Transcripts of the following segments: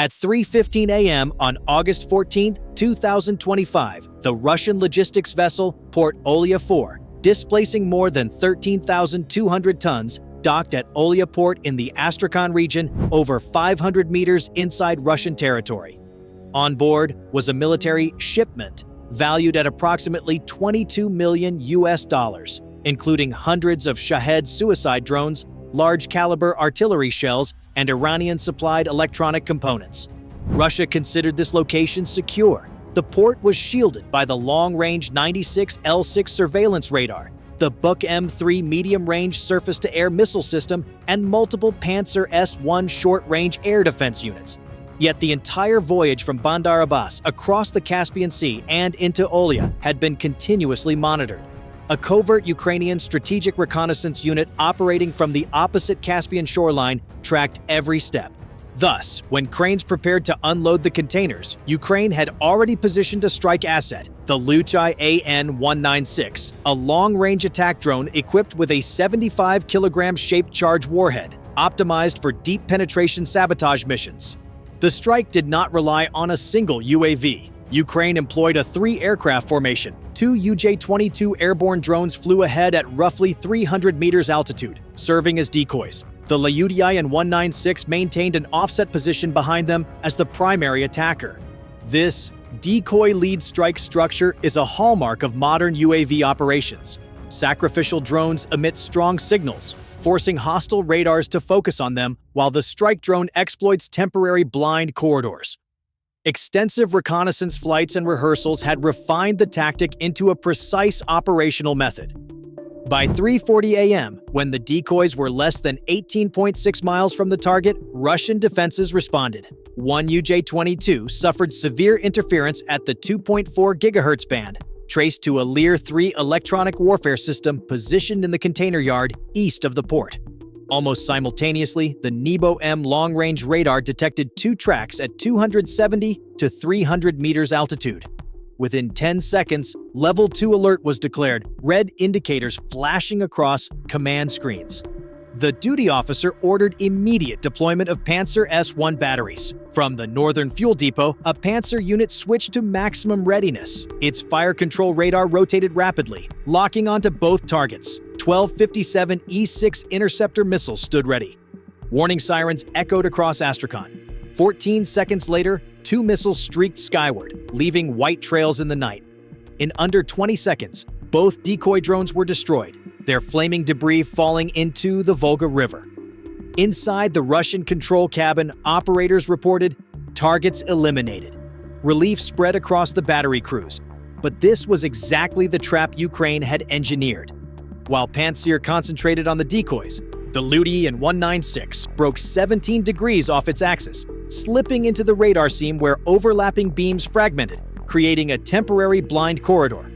At 3:15 a.m. on August 14, 2025, the Russian logistics vessel Port Olya 4, displacing more than 13,200 tons, docked at Olya Port in the Astrakhan region, over 500 meters inside Russian territory. On board was a military shipment valued at approximately $22 million, including hundreds of Shahed suicide drones, large-caliber artillery shells, and Iranian-supplied electronic components. Russia considered this location secure. The port was shielded by the long-range 96L6 surveillance radar, the Buk M3 medium-range surface-to-air missile system, and multiple Panzer S-1 short-range air defense units. Yet the entire voyage from Bandar Abbas across the Caspian Sea and into Olya had been continuously monitored. A covert Ukrainian strategic reconnaissance unit operating from the opposite Caspian shoreline tracked every step. Thus, when cranes prepared to unload the containers, Ukraine had already positioned a strike asset, the Luchai AN-196, a long-range attack drone equipped with a 75-kilogram shaped charge warhead, optimized for deep penetration sabotage missions. The strike did not rely on a single UAV. Ukraine employed a 3-aircraft formation. 2 UJ-22 airborne drones flew ahead at roughly 300 meters altitude, serving as decoys. The Luchai AN-196 maintained an offset position behind them as the primary attacker. This decoy lead strike structure is a hallmark of modern UAV operations. Sacrificial drones emit strong signals, forcing hostile radars to focus on them, while the strike drone exploits temporary blind corridors. Extensive reconnaissance flights and rehearsals had refined the tactic into a precise operational method. By 3:40 a.m., when the decoys were less than 18.6 miles from the target, Russian defenses responded. One UJ-22 suffered severe interference at the 2.4 GHz band, traced to a Lear-3 electronic warfare system positioned in the container yard east of the port. Almost simultaneously, the Nebo-M long-range radar detected 2 tracks at 270 to 300 meters altitude. Within 10 seconds, Level 2 alert was declared, red indicators flashing across command screens. The duty officer ordered immediate deployment of Panzer S-1 batteries. From the northern fuel depot, a Panzer unit switched to maximum readiness. Its fire control radar rotated rapidly, locking onto both targets. 1257 E-6 interceptor missiles stood ready. Warning sirens echoed across Astrakhan. 14 seconds later, 2 missiles streaked skyward, leaving white trails in the night. In under 20 seconds, both decoy drones were destroyed, their flaming debris falling into the Volga River. Inside the Russian control cabin, operators reported, targets eliminated. Relief spread across the battery crews, but this was exactly the trap Ukraine had engineered. While Pantsir concentrated on the decoys, the Luchai AN-196 broke 17 degrees off its axis, slipping into the radar seam where overlapping beams fragmented, creating a temporary blind corridor.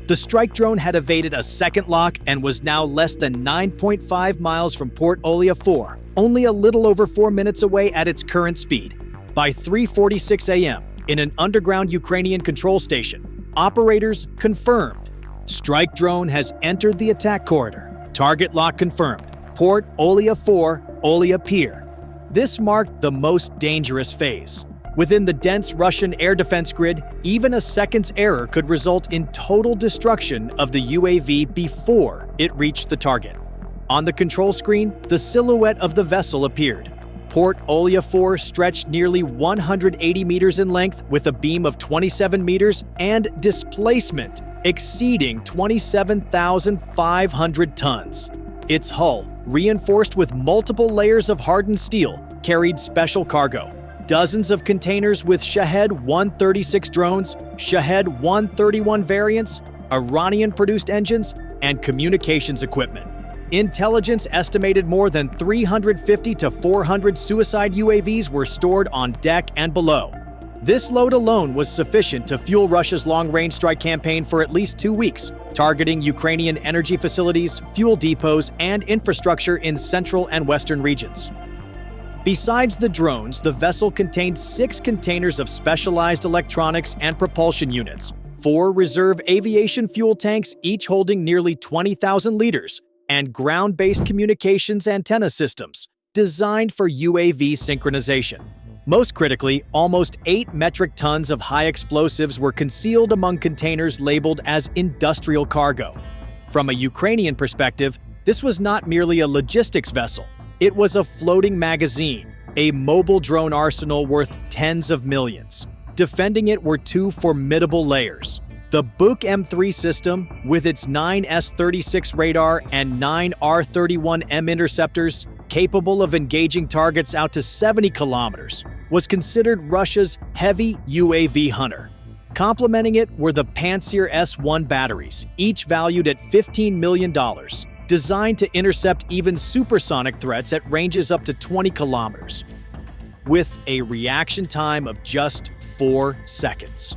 The strike drone had evaded a second lock and was now less than 9.5 miles from Port Olya 4, only a little over 4 minutes away at its current speed. By 3:46 a.m., in an underground Ukrainian control station, operators confirmed. Strike drone has entered the attack corridor. Target lock confirmed. Port Olya 4, Olya Pier. This marked the most dangerous phase. Within the dense Russian air defense grid, even a second's error could result in total destruction of the UAV before it reached the target. On the control screen, the silhouette of the vessel appeared. Port Olya 4 stretched nearly 180 meters in length with a beam of 27 meters and displacement exceeding 27,500 tons. Its hull, reinforced with multiple layers of hardened steel, carried special cargo. Dozens of containers with Shahed 136 drones, Shahed 131 variants, Iranian-produced engines, and communications equipment. Intelligence estimated more than 350 to 400 suicide UAVs were stored on deck and below. This load alone was sufficient to fuel Russia's long-range strike campaign for at least 2 weeks, targeting Ukrainian energy facilities, fuel depots, and infrastructure in central and western regions. Besides the drones, the vessel contained 6 containers of specialized electronics and propulsion units, 4 reserve aviation fuel tanks each holding nearly 20,000 liters, and ground-based communications antenna systems designed for UAV synchronization. Most critically, almost 8 metric tons of high explosives were concealed among containers labeled as industrial cargo. From a Ukrainian perspective, this was not merely a logistics vessel. It was a floating magazine, a mobile drone arsenal worth tens of millions. Defending it were two formidable layers. The Buk M3 system, with its 9 S-36 radar and 9 R-31M interceptors, capable of engaging targets out to 70 kilometers, was considered Russia's heavy UAV hunter. Complementing it were the Pantsir S-1 batteries, each valued at $15 million, designed to intercept even supersonic threats at ranges up to 20 kilometers, with a reaction time of just 4 seconds.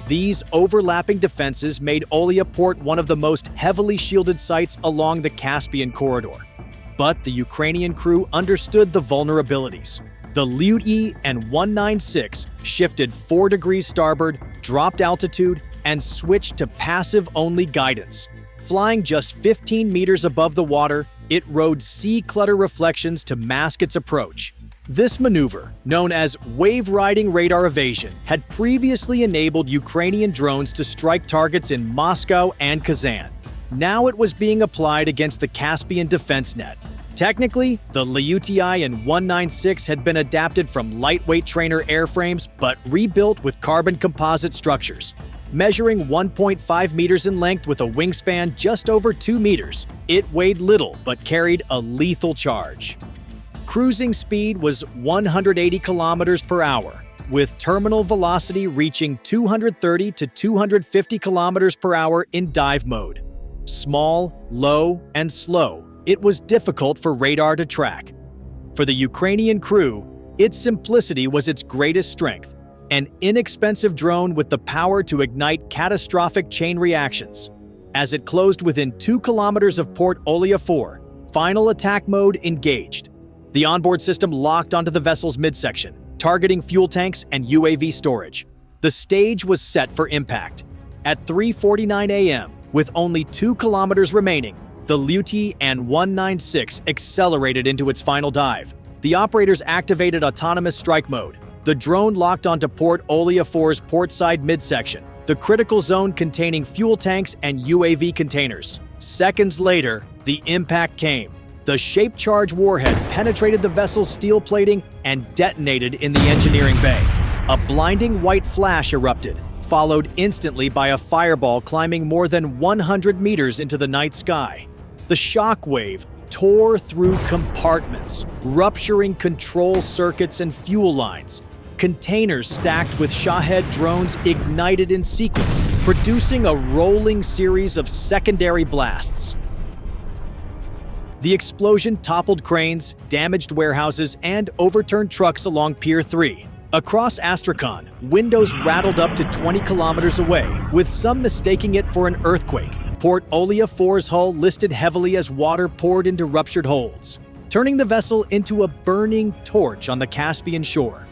These overlapping defenses made Olya Port one of the most heavily shielded sites along the Caspian corridor. But the Ukrainian crew understood the vulnerabilities. The Lyuty and 196 shifted 4 degrees starboard, dropped altitude, and switched to passive-only guidance. Flying just 15 meters above the water, it rode sea clutter reflections to mask its approach. This maneuver, known as wave-riding radar evasion, had previously enabled Ukrainian drones to strike targets in Moscow and Kazan. Now it was being applied against the Caspian defense net. Technically, the Lyuty and 196 had been adapted from lightweight trainer airframes but rebuilt with carbon composite structures. Measuring 1.5 meters in length with a wingspan just over 2 meters, it weighed little but carried a lethal charge. Cruising speed was 180 kilometers per hour, with terminal velocity reaching 230 to 250 kilometers per hour in dive mode. Small, low, and slow, it was difficult for radar to track. For the Ukrainian crew, its simplicity was its greatest strength, an inexpensive drone with the power to ignite catastrophic chain reactions. As it closed within 2 kilometers of Port Olya 4, final attack mode engaged. The onboard system locked onto the vessel's midsection, targeting fuel tanks and UAV storage. The stage was set for impact. At 3:49 a.m., with only 2 kilometers remaining, the Lyuty and 196 accelerated into its final dive. The operators activated autonomous strike mode. The drone locked onto Port Olya 4's portside midsection, the critical zone containing fuel tanks and UAV containers. Seconds later, the impact came. The shape-charge warhead penetrated the vessel's steel plating and detonated in the engineering bay. A blinding white flash erupted, followed instantly by a fireball climbing more than 100 meters into the night sky. The shock wave tore through compartments, rupturing control circuits and fuel lines. Containers stacked with Shahed drones ignited in sequence, producing a rolling series of secondary blasts. The explosion toppled cranes, damaged warehouses, and overturned trucks along Pier 3. Across Astrakhan, windows rattled up to 20 kilometers away, with some mistaking it for an earthquake. Port Olya 4's hull listed heavily as water poured into ruptured holds, turning the vessel into a burning torch on the Caspian shore.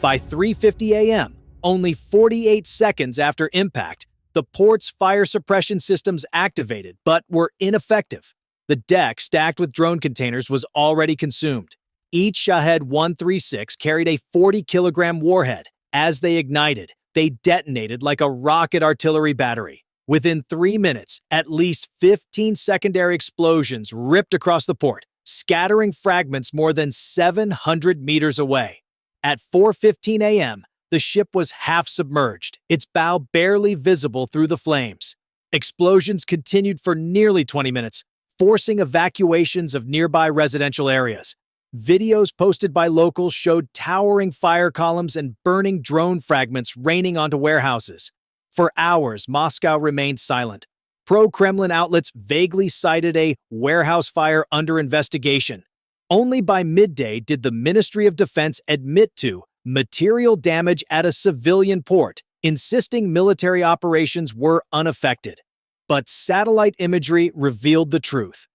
By 3:50 a.m., only 48 seconds after impact, the port's fire suppression systems activated but were ineffective. The deck, stacked with drone containers, was already consumed. Each Shahed 136 carried a 40-kilogram warhead. As they ignited, they detonated like a rocket artillery battery. Within 3 minutes, at least 15 secondary explosions ripped across the port, scattering fragments more than 700 meters away. At 4:15 a.m., the ship was half submerged, its bow barely visible through the flames. Explosions continued for nearly 20 minutes, forcing evacuations of nearby residential areas. Videos posted by locals showed towering fire columns and burning drone fragments raining onto warehouses. For hours, Moscow remained silent. Pro-Kremlin outlets vaguely cited a warehouse fire under investigation. Only by midday did the Ministry of Defense admit to material damage at a civilian port, insisting military operations were unaffected. But satellite imagery revealed the truth.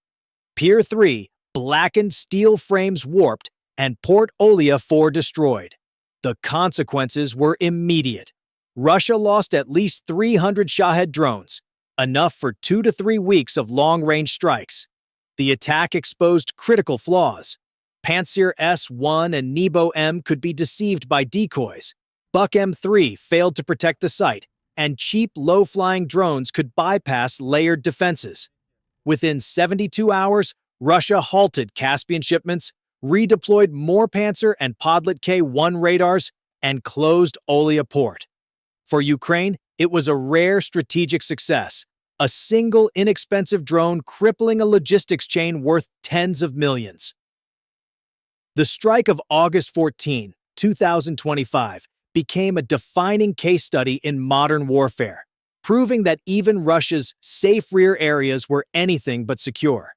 Pier 3, blackened steel frames warped, and Port Olya 4 destroyed. The consequences were immediate. Russia lost at least 300 Shahed drones, enough for 2 to 3 weeks of long-range strikes. The attack exposed critical flaws. Pantsir S-1 and Nebo M could be deceived by decoys. Buk M3 failed to protect the site, and cheap, low-flying drones could bypass layered defenses. Within 72 hours, Russia halted Caspian shipments, redeployed more Pantsir and Podlet K-1 radars, and closed Olya Port. For Ukraine, it was a rare strategic success, a single inexpensive drone crippling a logistics chain worth tens of millions. The strike of August 14, 2025, became a defining case study in modern warfare, proving that even Russia's safe rear areas were anything but secure.